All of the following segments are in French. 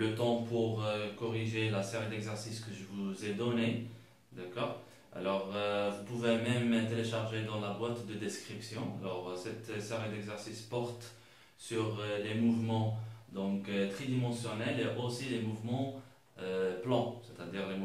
le temps pour corriger la série d'exercices que je vous ai donnée. D'accord? Alors, vous pouvez même télécharger dans la boîte de description. Alors, cette série d'exercices porte sur les mouvements donc, tridimensionnels et aussi les mouvements plans, c'est-à-dire le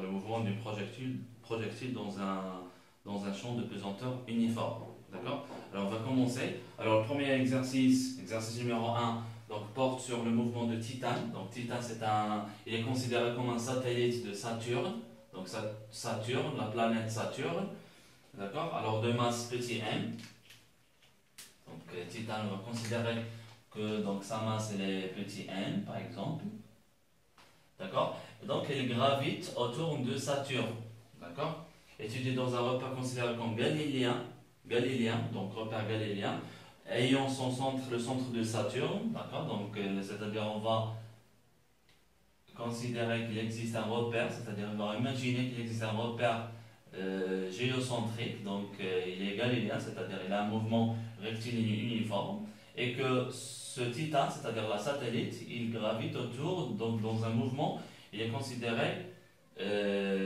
mouvement du projectile dans un champ de pesanteur uniforme. D'accord? Alors, on va commencer. Alors, le premier exercice numéro 1, donc, porte sur le mouvement de Titane. Donc, Titane, il est considéré comme un satellite de Saturne. Donc Saturne, la planète Saturne, d'accord? Alors de masse petit m. Donc Titane, on va considérer que donc, sa masse elle est petit m, par exemple. D'accord? Donc il gravite autour de Saturne. D'accord? Étudié dans un repère considéré comme galiléen, donc repère galiléen, ayant son centre, le centre de Saturne. D'accord? Donc c'est-à-dire on va considérer qu'il existe un repère, c'est-à-dire on va imaginer qu'il existe un repère géocentrique, donc il est galiléen, c'est-à-dire il a un mouvement rectiligne uniforme, et que ce Titane, c'est-à-dire la satellite, il gravite autour, donc dans un mouvement, il est considéré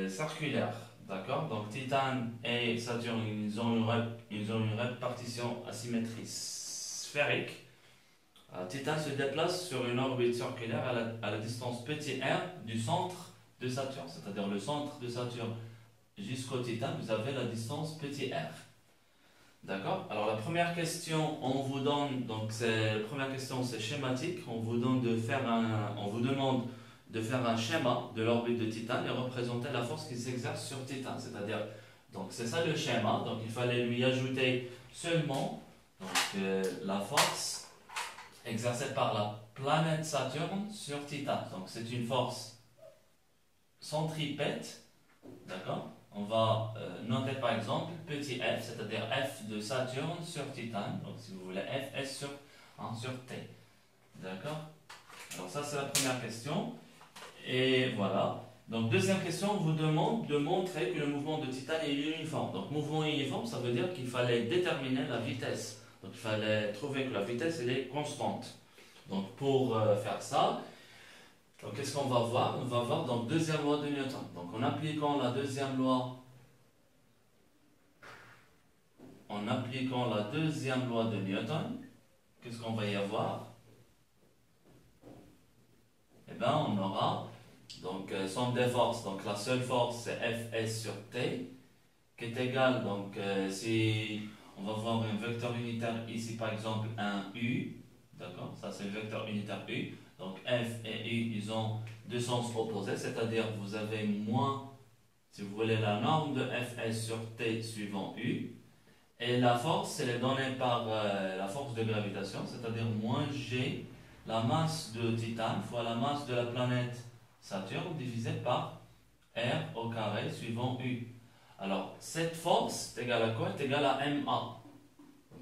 circulaire. D'accord? Donc Titane et Saturne, ils ont une répartition asymétrique sphérique. Titane se déplace sur une orbite circulaire à la distance petit r du centre de Saturne, c'est-à-dire le centre de Saturne jusqu'au Titane, vous avez la distance petit r. D'accord? Alors la première question, on vous donne, donc la première question c'est schématique, on vous demande de faire un schéma de l'orbite de Titane et représenter la force qui s'exerce sur Titane, c'est-à-dire, donc c'est ça le schéma, donc il fallait lui ajouter seulement donc, la force exercée par la planète Saturne sur Titane. Donc c'est une force centripète, d'accord? On va noter par exemple petit f, c'est-à-dire f de Saturne sur Titane, donc si vous voulez f s sur t, d'accord? Alors ça c'est la première question, et voilà. Donc deuxième question, on vous demande de montrer que le mouvement de Titane est uniforme. Donc mouvement uniforme, ça veut dire qu'il fallait déterminer la vitesse. Donc il fallait trouver que la vitesse elle est constante. Donc pour faire ça, qu'est-ce qu'on va voir? On va voir donc deuxième loi de Newton. Donc en appliquant la deuxième loi de Newton, qu'est-ce qu'on va y avoir? Eh bien on aura donc somme des forces. Donc la seule force c'est Fs sur T qui est égal, donc si on va voir un vecteur unitaire ici par exemple un U, d'accord, ça c'est le vecteur unitaire U, donc F et U ils ont deux sens opposés, c'est-à-dire vous avez moins, si vous voulez, la norme de Fs sur T suivant U, et la force elle est donnée par la force de gravitation, c'est-à-dire moins G, la masse de Titane fois la masse de la planète Saturne divisé par R au carré suivant U. Alors, cette force est égale à quoi? Est égale à MA.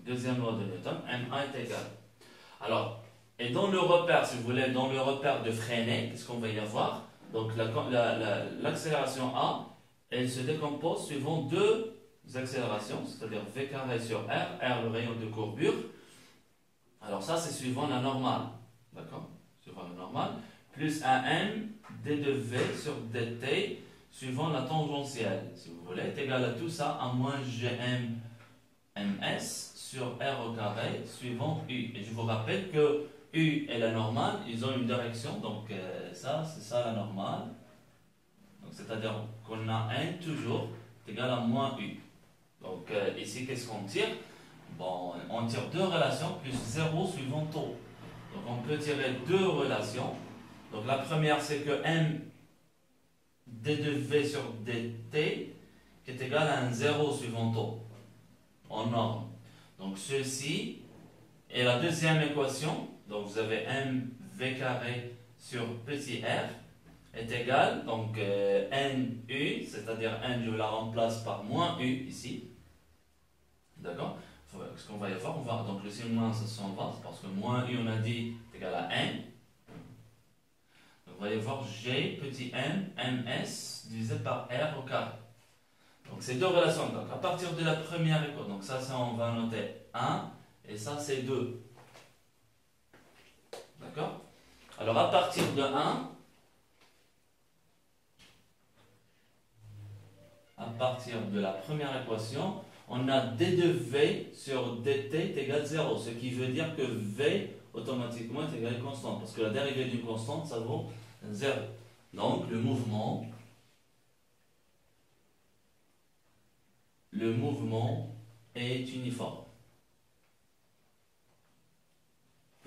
Deuxième loi de Newton, MA est égal. Alors, et dans le repère, si vous voulez, dans le repère de Freinet, qu'est-ce qu'on va y avoir? Donc, l'accélération A, elle se décompose suivant deux accélérations, c'est-à-dire V carré sur R, R le rayon de courbure. Alors, ça, c'est suivant la normale. D'accord? Suivant la normale. Plus un M, D de V sur dt, suivant la tangentielle, si vous voulez, est égal à tout ça à moins Gm ms sur r au carré suivant u. Et je vous rappelle que u et la normale, ils ont une direction, donc ça, c'est ça la normale. Donc c'est-à-dire qu'on a n toujours est égal à moins u. Donc ici, qu'est-ce qu'on tire? Bon, on tire deux relations plus 0 suivant taux. Donc on peut tirer deux relations. Donc la première, c'est que m d de v sur dt qui est égal à un 0 suivant taux en norme. Donc ceci est la deuxième équation. Donc vous avez mv carré sur petit r est égal, donc nu, c'est-à-dire n je la remplace par moins u ici. D'accord? Ce qu'on va y avoir, on va donc le signe moins ça s'en va, parce que moins u on a dit est égal à n. Donc, on va y avoir G petit m, ms divisé par r au carré. Donc ces deux relations, donc à partir de la première équation, donc ça on va noter 1 et ça c'est 2. D'accord? Alors à partir de 1, à partir de la première équation, on a d de v sur dt est égal 0, ce qui veut dire que v automatiquement est égal à une constante, parce que la dérivée d'une constante, ça vaut 0. Donc le mouvement est uniforme.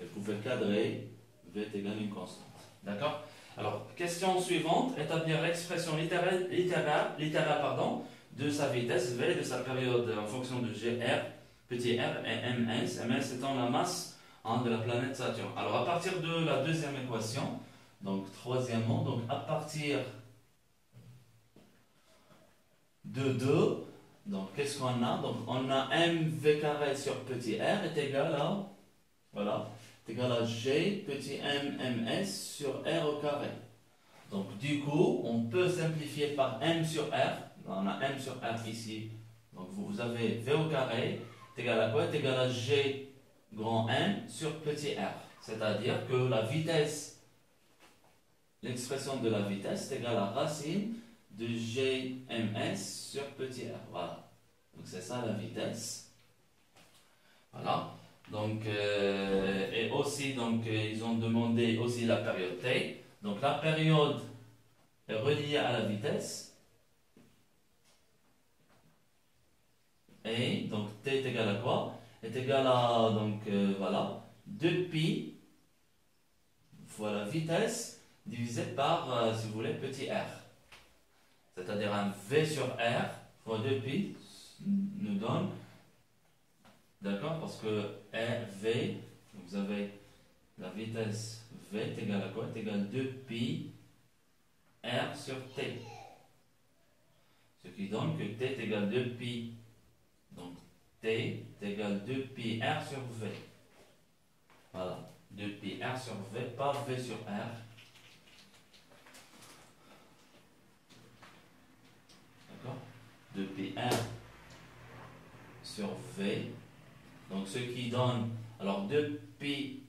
Et vous pouvez cadrer, v est égal à une constante. D'accord? Alors, question suivante, établir l'expression littéraire de sa vitesse v, de sa période en fonction de gr, petit r et ms, ms étant la masse de la planète Saturne. Alors, à partir de la deuxième équation, donc troisièmement, donc à partir de 2, donc qu'est-ce qu'on a? Donc on a mv carré sur petit r est égal à, voilà, est égal à g petit m ms sur r au carré. Donc du coup, on peut simplifier par m sur r. On a m sur r ici. Donc vous avez v au carré est égal à quoi? Est égal à g grand M sur petit r. C'est-à-dire que la vitesse, l'expression de la vitesse est égale à racine de g ms sur petit r. Voilà. Donc c'est ça la vitesse. Voilà. Donc, et aussi, donc, ils ont demandé aussi la période t. Donc la période est reliée à la vitesse. Et donc t est égal à quoi? Est égal à, donc voilà, 2pi fois la vitesse divisé par, si vous voulez, petit r. C'est-à-dire un v sur r fois 2pi nous donne, d'accord, parce que r, v, vous avez la vitesse v est égale à quoi? Est égal à 2pi r sur t. Ce qui donne que t est égal à 2pi, donc t est égal à 2pi r sur v. Voilà, 2pi r sur v par v sur r. D'accord? 2pi r sur v. Donc ce qui donne, alors 2pi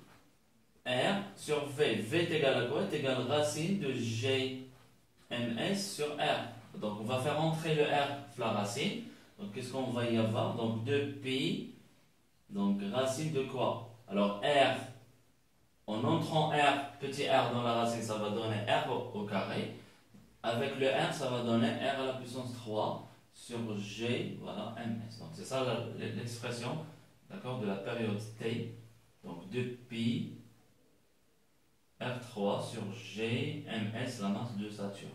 r sur v. V est égal à quoi? Est égal à racine de g ms sur r. Donc on va faire entrer le r la racine. Donc qu'est-ce qu'on va y avoir? Donc 2pi, donc racine de quoi? Alors r, en entrant r, petit r dans la racine, ça va donner r au carré. Avec le r, ça va donner r à la puissance 3 sur g, voilà, ms. Donc c'est ça l'expression, d'accord, de la période t. Donc 2pi r3 sur g ms, la masse de Saturne.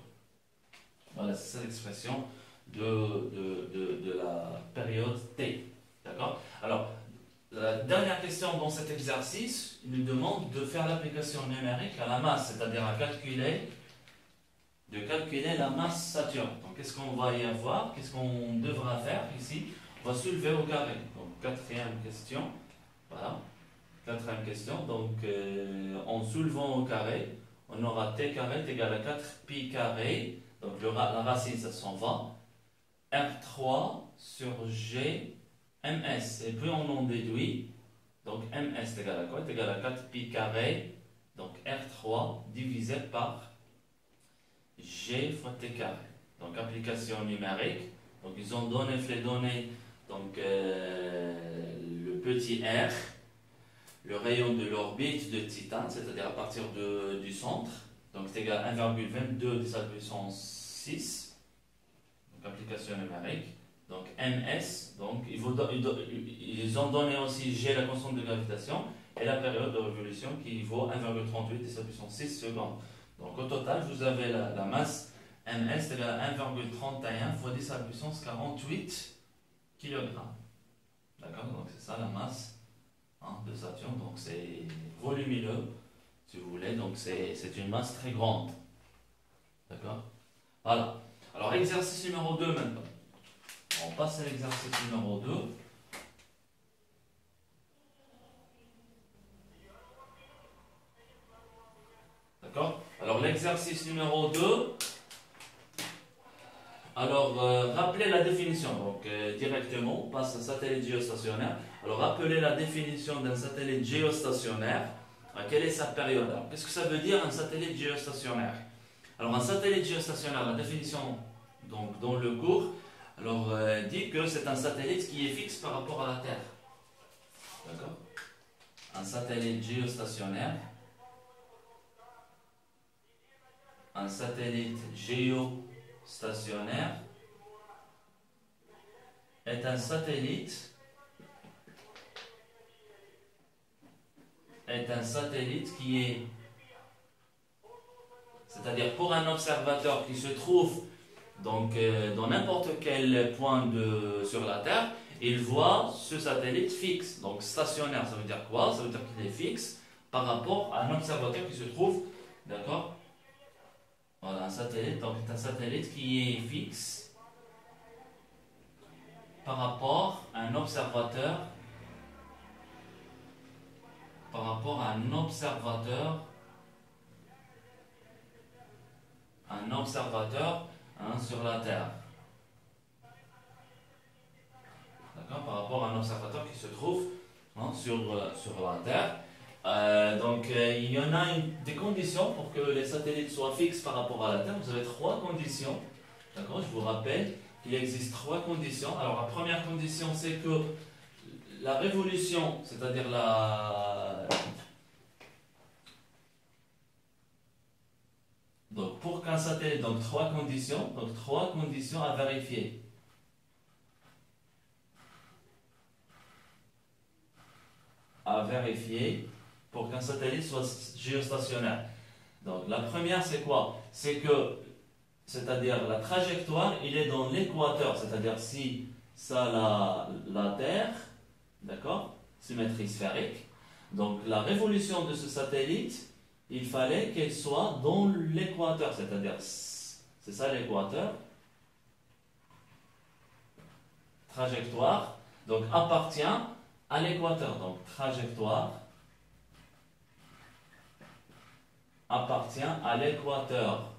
Voilà, c'est ça l'expression de la période t. D'accord? Alors, la dernière question dans cet exercice, il nous demande de faire l'application numérique à la masse, c'est-à-dire de calculer la masse Saturne. Donc, qu'est-ce qu'on va y avoir? Qu'est-ce qu'on devra faire ici? On va soulever au carré. Donc, quatrième question. Voilà. Quatrième question. Donc, en soulevant au carré, on aura t carré est égal à 4pi carré. Donc, la racine, ça s'en va. R3 sur G ms. Et puis, on en déduit. Donc, ms est égal à quoi? Est égal à 4pi carré. Donc, R3 divisé par G fois t carré. Donc, application numérique. Donc, ils ont donné les données. Donc, le petit r, le rayon de l'orbite de Titan, c'est-à-dire à partir du centre. Donc, c'est égal à 1,22 10 à la puissance 6. Donc, application numérique. Donc, ms. Donc, ils ont donné aussi G, la constante de gravitation, et la période de révolution qui vaut 1,38 10 à la puissance 6 secondes. Donc, au total, vous avez la masse ms égale à 1,31 fois 10 à la puissance 48 kg. D'accord? Donc, c'est ça la masse de Saturne. Donc, c'est volumineux, si vous voulez. Donc, c'est une masse très grande. D'accord? Voilà. Alors, exercice numéro 2 maintenant. On passe à l'exercice numéro 2. D'accord? Alors, l'exercice numéro 2. Alors, rappelez la définition. Donc, directement, on passe à un satellite géostationnaire. Alors, rappelez la définition d'un satellite géostationnaire. Quelle est sa période? Alors, qu'est-ce que ça veut dire un satellite géostationnaire? Alors, un satellite géostationnaire, la définition donc, dans le cours, alors, dit que c'est un satellite qui est fixe par rapport à la Terre. D'accord? Un satellite géostationnaire. Un satellite géostationnaire est un satellite qui est, c'est-à-dire pour un observateur qui se trouve donc dans n'importe quel point sur la Terre, il voit ce satellite fixe, donc stationnaire. Ça veut dire quoi? Ça veut dire qu'il est fixe par rapport à un observateur qui se trouve, d'accord? Voilà, un satellite, donc c'est un satellite qui est fixe par rapport à un observateur, sur la Terre. D'accord? Par rapport à un observateur qui se trouve sur la Terre. Il y en a des conditions pour que les satellites soient fixes par rapport à la Terre. Vous avez 3 conditions. D'accord? Je vous rappelle qu'il existe 3 conditions. Alors la première condition, c'est que la révolution, c'est-à-dire donc pour qu'un satellite, donc 3 conditions à vérifier. Pour qu'un satellite soit géostationnaire. Donc la première c'est quoi? C'est-à-dire la trajectoire, il est dans l'équateur, c'est-à-dire si ça la Terre, d'accord, symétrie sphérique, donc la révolution de ce satellite, il fallait qu'elle soit dans l'équateur, c'est-à-dire c'est ça l'équateur, trajectoire, donc appartient à l'équateur, donc trajectoire appartient à l'équateur.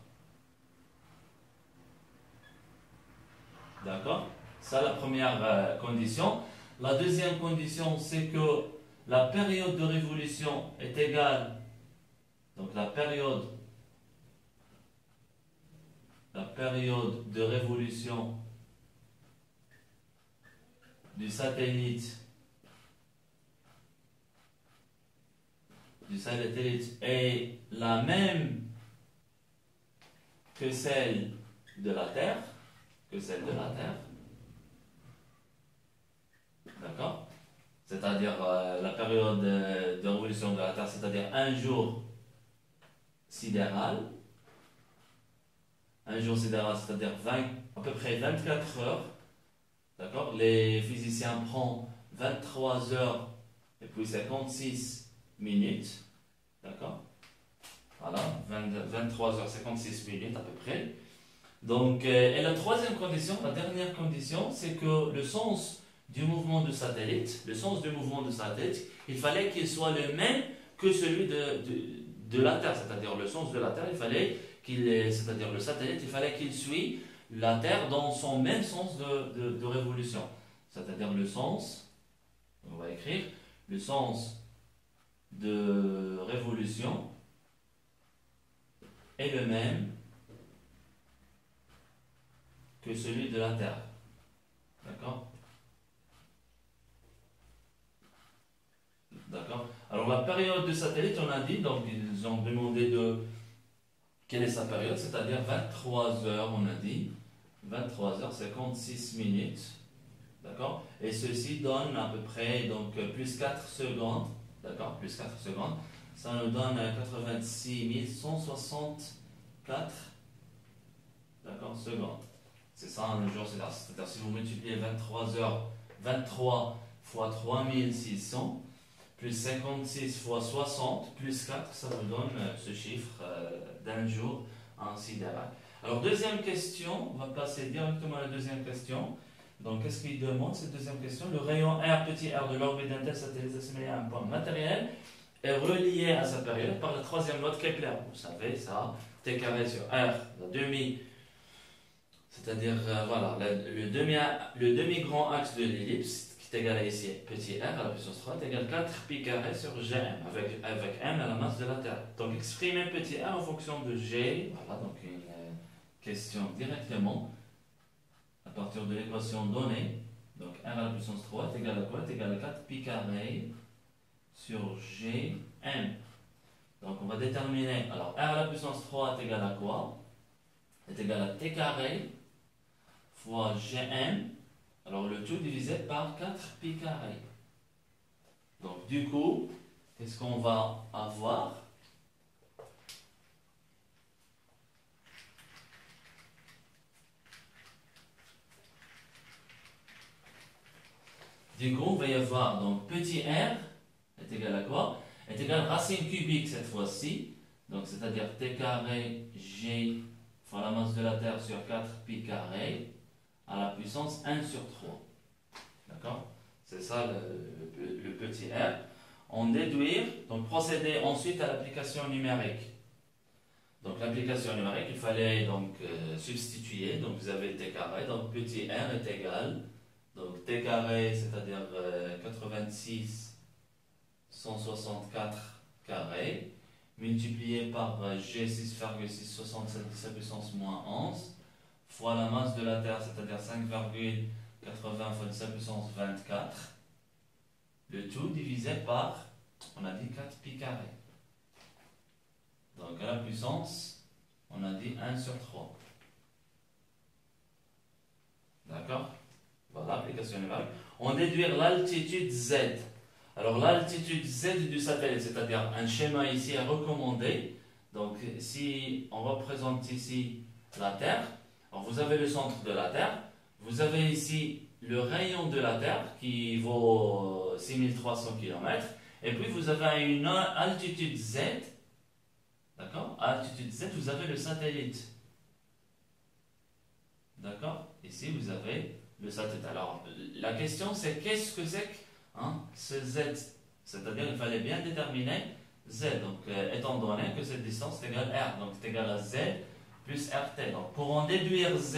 D'accord? Ça, la première condition. La deuxième condition, c'est que la période de révolution est égale. Donc la période de révolution du satellite est la même que celle de la Terre. D'accord? C'est-à-dire la période de révolution de la Terre, c'est-à-dire un jour sidéral. Un jour sidéral, c'est-à-dire à peu près 24 heures. D'accord? Les physiciens prennent 23 heures et puis 56 minutes. D'accord? Voilà, 23h56 minutes à peu près. Donc, et la troisième condition, la dernière condition, c'est que le sens du mouvement du satellite, il fallait qu'il soit le même que celui de la Terre, c'est-à-dire le sens de la Terre, c'est-à-dire le satellite, il fallait qu'il suive la Terre dans son même sens de révolution. C'est-à-dire le sens, on va écrire, le sens de révolution est le même que celui de la Terre. D'accord? D'accord? Alors la période de satellite, on a dit, donc ils ont demandé quelle est sa période, c'est-à-dire 23 heures, on a dit. 23h56 minutes. D'accord? Et ceci donne à peu près donc, plus 4 secondes. D'accord? Plus 4 secondes. Ça nous donne 86 164 secondes. C'est ça un jour. C'est-à-dire si vous multipliez 23 fois 3600 plus 56 fois 60 plus 4, ça vous donne ce chiffre d'un jour en sidéral. Alors, deuxième question, on va passer directement à la deuxième question. Donc, qu'est-ce qu'il demande, cette deuxième question? Le rayon r, petit r de l'orbite d'un tel satellite assimilé à un point matériel est relié à sa période par la troisième loi de Kepler. Vous savez ça, t carré sur r, la demi, c'est-à-dire, voilà, le demi-grand axe de l'ellipse, qui est égal à ici, petit r à la puissance 3 est égal à 4 pi carré sur gm, avec m à la masse de la Terre. Donc exprimer petit r en fonction de g, voilà, donc une question directement à partir de l'équation donnée. Donc r à la puissance 3 est égal à quoi? Est égal à 4 pi carré sur gm. Donc on va déterminer, alors r à la puissance 3 est égal à quoi? Est égal à t carré fois gm, alors le tout divisé par 4 pi carré. Donc du coup, qu'est-ce qu'on va avoir? Du coup, on va y avoir, donc petit r est égal à quoi? Est égal à racine cubique cette fois-ci, donc c'est-à-dire t carré g fois la masse de la Terre sur 4 pi carré à la puissance 1 sur 3. D'accord? C'est ça le petit r. On déduire, donc procéder ensuite à l'application numérique. Donc l'application numérique, il fallait donc substituer, donc vous avez t carré, donc petit r est égal, donc t carré, c'est-à-dire 86 164 carré, multiplié par g 6,667 10 à puissance moins 11, fois la masse de la Terre, c'est-à-dire 5,80 fois 10 à puissance 24, le tout divisé par, on a dit 4 pi carré. Donc à la puissance, on a dit 1 sur 3. D'accord? Voilà, application numérique. On déduire l'altitude Z. Alors l'altitude Z du satellite, c'est-à-dire un schéma ici à recommander. Donc si on représente ici la Terre, alors vous avez le centre de la Terre, vous avez ici le rayon de la Terre qui vaut 6300 km, et puis vous avez une altitude Z, d'accord? Altitude Z, vous avez le satellite. D'accord? Ici vous avez le satellite. Alors la question c'est qu'est-ce que c'est que ce Z? C'est-à-dire il fallait bien déterminer Z, donc étant donné que cette distance est égale à R, donc c'est égal à Z plus RT. Donc pour en déduire Z,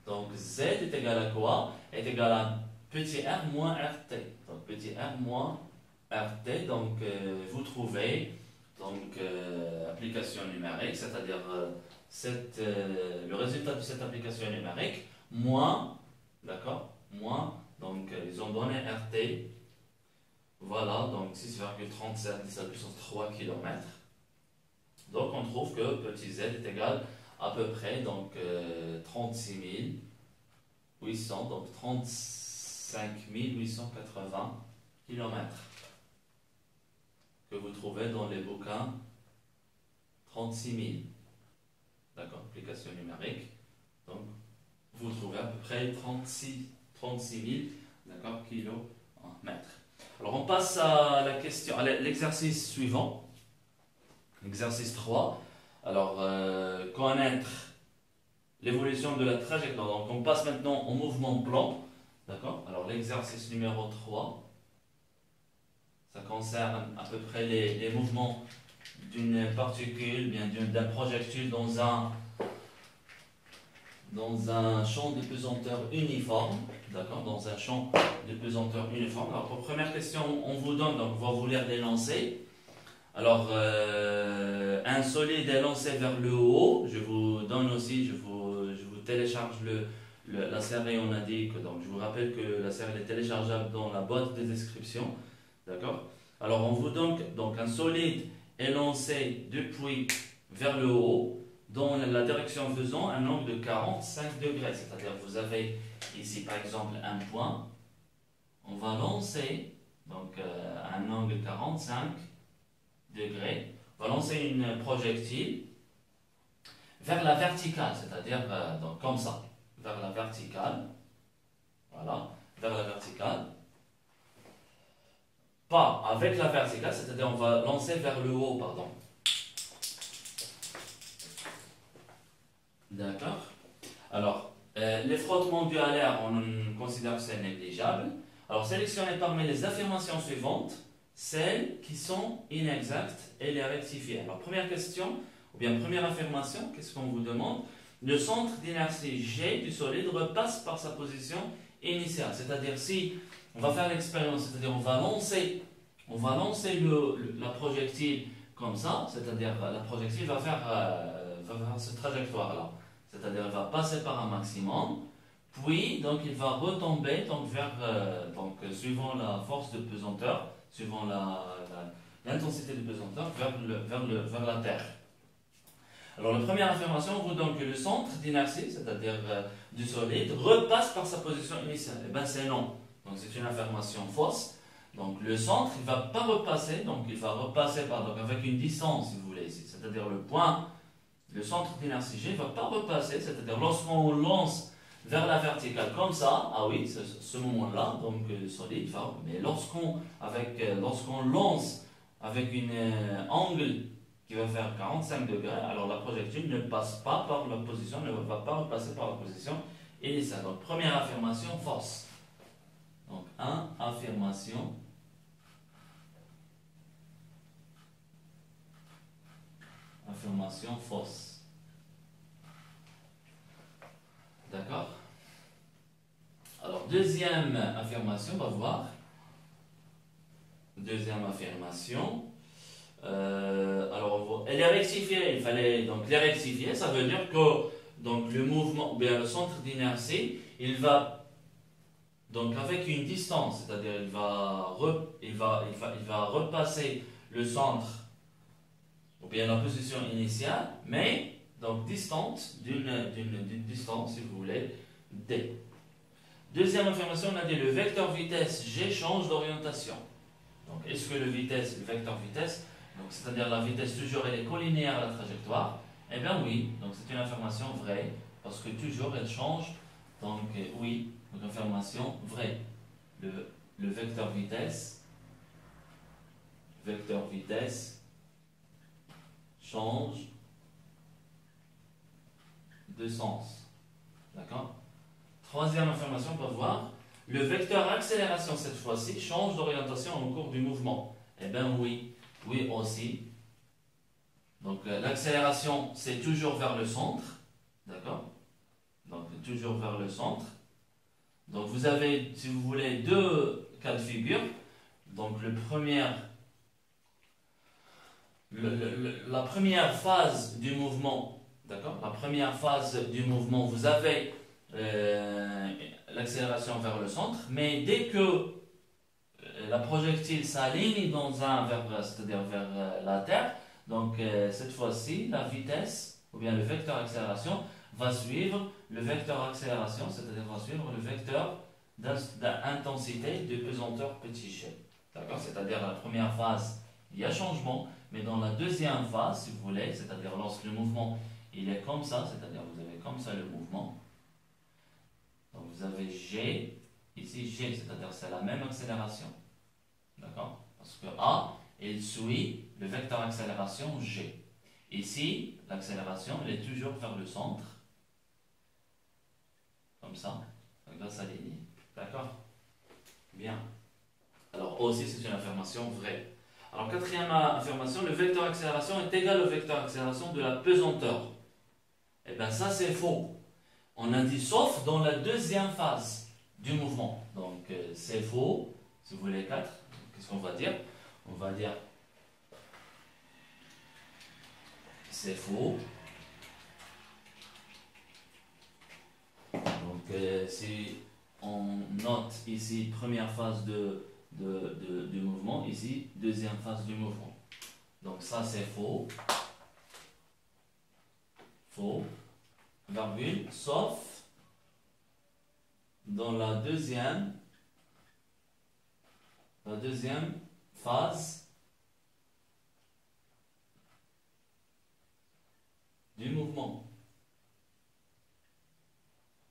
donc Z est égal à quoi? Est égal à petit r moins RT. Donc petit r moins RT, donc vous trouvez donc application numérique, c'est-à-dire le résultat de cette application numérique, moins, d'accord, moins, donc ils ont donné RT, voilà, donc 6,37 10 à la puissance 3 km. Donc on trouve que petit z est égal à peu près donc 36 800, donc 35 880 km que vous trouvez dans les bouquins 36 000. D'accord, application numérique. Donc vous trouvez à peu près 36 000, d'accord, kilomètres. Alors on passe à la question, à l'exercice suivant. Exercice 3. Alors, connaître l'évolution de la trajectoire. Donc, on passe maintenant au mouvement plan. D'accord? Alors, l'exercice numéro 3, ça concerne à peu près les mouvements d'une particule, bien d'un projectile dans un champ de pesanteur uniforme. D'accord? Dans un champ de pesanteur uniforme. Alors, pour première question, on vous donne, donc on va vous lire des lancers. Alors, un solide est lancé vers le haut. Je vous donne aussi, je vous télécharge la série, on a dit que, donc je vous rappelle que la série est téléchargeable dans la boîte de description. D'accord? Alors, on vous donne, donc un solide est lancé depuis vers le haut, dans la direction faisant un angle de 45 degrés. C'est-à-dire, vous avez ici par exemple un point. On va lancer, donc un angle de 45 degrés, on va lancer une projectile vers la verticale, c'est-à-dire donc comme ça, vers la verticale, voilà, vers la verticale, pas avec la verticale, c'est-à-dire on va lancer vers le haut, pardon. D'accord? Alors, les frottements dus à l'air, on considère que c'est négligeable. Alors, sélectionnez parmi les affirmations suivantes celles qui sont inexactes et les rectifier. Alors, première question, ou bien première affirmation, qu'est-ce qu'on vous demande? Le centre d'inertie G du solide repasse par sa position initiale. C'est-à-dire, si on va faire l'expérience, c'est-à-dire on va lancer la projectile comme ça, c'est-à-dire la projectile va faire cette trajectoire-là. C'est-à-dire elle va passer par un maximum, puis donc il va retomber donc vers suivant la force de pesanteur, suivant l'intensité de pesanteur vers la Terre. Alors la première affirmation vous donne que le centre d'inertie, c'est-à-dire du solide, repasse par sa position initiale. Eh bien c'est non. Donc c'est une affirmation fausse. Donc le centre, il ne va pas repasser, donc il va repasser avec une distance, si vous voulez, c'est-à-dire le point, le centre d'inertie G ne va pas repasser, c'est-à-dire lorsqu'on lance vers la verticale comme ça, ah oui, ce moment-là, donc solide, mais lorsqu'on lance avec un angle qui va faire 45 degrés, alors la projectile ne passe pas par la position, ne va pas repasser par la position initiale. Donc première affirmation, fausse. Donc 1, affirmation fausse. D'accord? Alors, deuxième affirmation, on va voir. Deuxième affirmation. Alors, elle est rectifiée. Il fallait donc les rectifier. Ça veut dire que donc, le mouvement, bien le centre d'inertie, il va donc avec une distance, c'est-à-dire il va repasser le centre ou bien la position initiale, mais donc distante d'une distance, si vous voulez, d. Deuxième affirmation, on a dit le vecteur vitesse G change d'orientation. Donc est-ce que le vecteur vitesse, donc c'est-à-dire la vitesse toujours elle est collinéaire à la trajectoire? Eh bien oui, donc c'est une affirmation vraie, parce que toujours elle change, donc oui, donc affirmation vraie. Le vecteur vitesse change de sens. D'accord? Troisième affirmation, on peut voir. Le vecteur accélération, cette fois-ci, change d'orientation au cours du mouvement. Eh bien oui, oui aussi. Donc l'accélération, c'est toujours vers le centre. D'accord? Donc toujours vers le centre. Donc vous avez, si vous voulez, deux cas de figure. Donc la première phase du mouvement, d'accord? La première phase du mouvement, vous avez l'accélération vers le centre, mais dès que la projectile s'aligne c'est-à-dire vers la Terre, donc cette fois-ci, la vitesse, ou bien le vecteur accélération, va suivre le vecteur accélération, c'est-à-dire va suivre le vecteur d'intensité de pesanteur petit g. D'accord? C'est-à-dire la première phase, il y a changement, mais dans la deuxième phase, si vous voulez, c'est-à-dire lorsque le mouvement il est comme ça, c'est-à-dire vous avez comme ça le mouvement, donc vous avez G, ici G, c'est-à-dire c'est la même accélération. D'accord? Parce que A, il suit le vecteur accélération G. Ici, l'accélération, elle est toujours vers le centre. Comme ça, grâce à ligne. D'accord? Bien. Alors aussi, c'est une affirmation vraie. Alors quatrième affirmation, le vecteur accélération est égal au vecteur accélération de la pesanteur. Eh bien ça c'est faux. On a dit sauf dans la deuxième phase du mouvement. Donc c'est faux. Si vous voulez 4, qu'est-ce qu'on va dire? On va dire c'est faux. Donc si on note ici première phase du mouvement, ici deuxième phase du mouvement. Donc ça c'est faux. Faux. Virgule, sauf dans la deuxième phase du mouvement.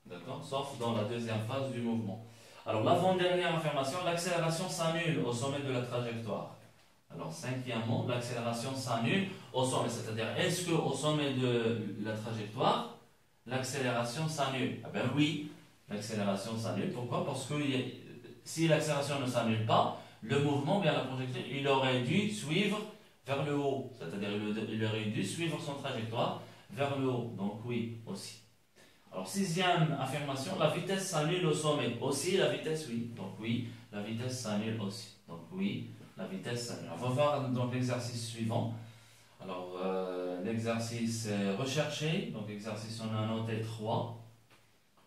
D'accord? Sauf dans la deuxième phase du mouvement. Alors l'avant-dernière affirmation, l'accélération s'annule au sommet de la trajectoire. Alors cinquièmement, l'accélération s'annule au sommet, c'est-à-dire est-ce qu'au sommet de la trajectoire, l'accélération s'annule? Eh bien oui, l'accélération s'annule. Pourquoi? Parce que si l'accélération ne s'annule pas, le mouvement, bien la projectile, il aurait dû suivre vers le haut. C'est-à-dire il aurait dû suivre son trajectoire vers le haut. Donc oui, aussi. Alors, sixième affirmation, la vitesse s'annule au sommet. Aussi, la vitesse, oui. Donc, oui, la vitesse s'annule aussi. Donc, oui, la vitesse s'annule. On va voir donc l'exercice suivant. Alors, l'exercice rechercher. Donc, exercice, on a noté 3.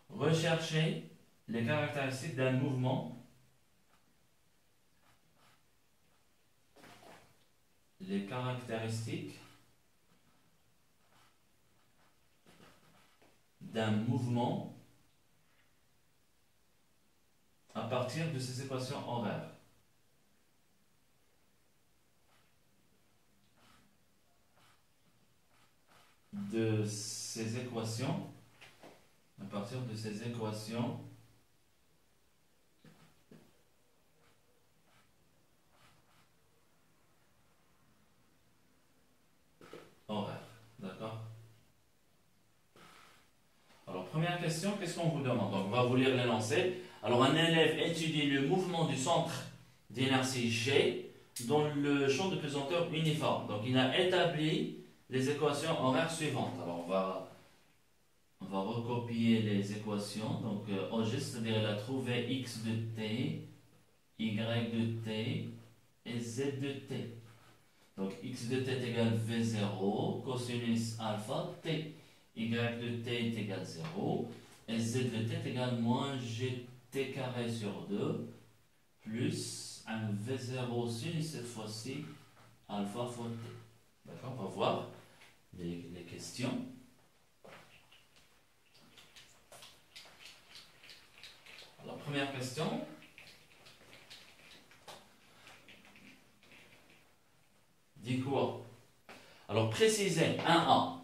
Rechercher les caractéristiques d'un mouvement. Les caractéristiques d'un mouvement à partir de ces équations horaires. De ces équations, à partir de ces équations horaires. D'accord? Alors, première question, qu'est-ce qu'on vous demande? Donc, on va vous lire l'énoncé. Alors, un élève étudie le mouvement du centre d'inertie G dans le champ de pesanteur uniforme. Donc, il a établi les équations horaires suivantes. Alors, on va recopier les équations. Donc, OG, c'est-à-dire il a trouvé x de t, y de t et z de t. Donc, x de t est égal à v0, cosinus alpha t. Y de t est égal à 0, et z de t est égal à moins gt carré sur 2, plus un v0 sinus cette fois-ci, alpha fois t. D'accord? On va voir les questions. Alors, première question. Dit quoi? Alors, précisez 1A.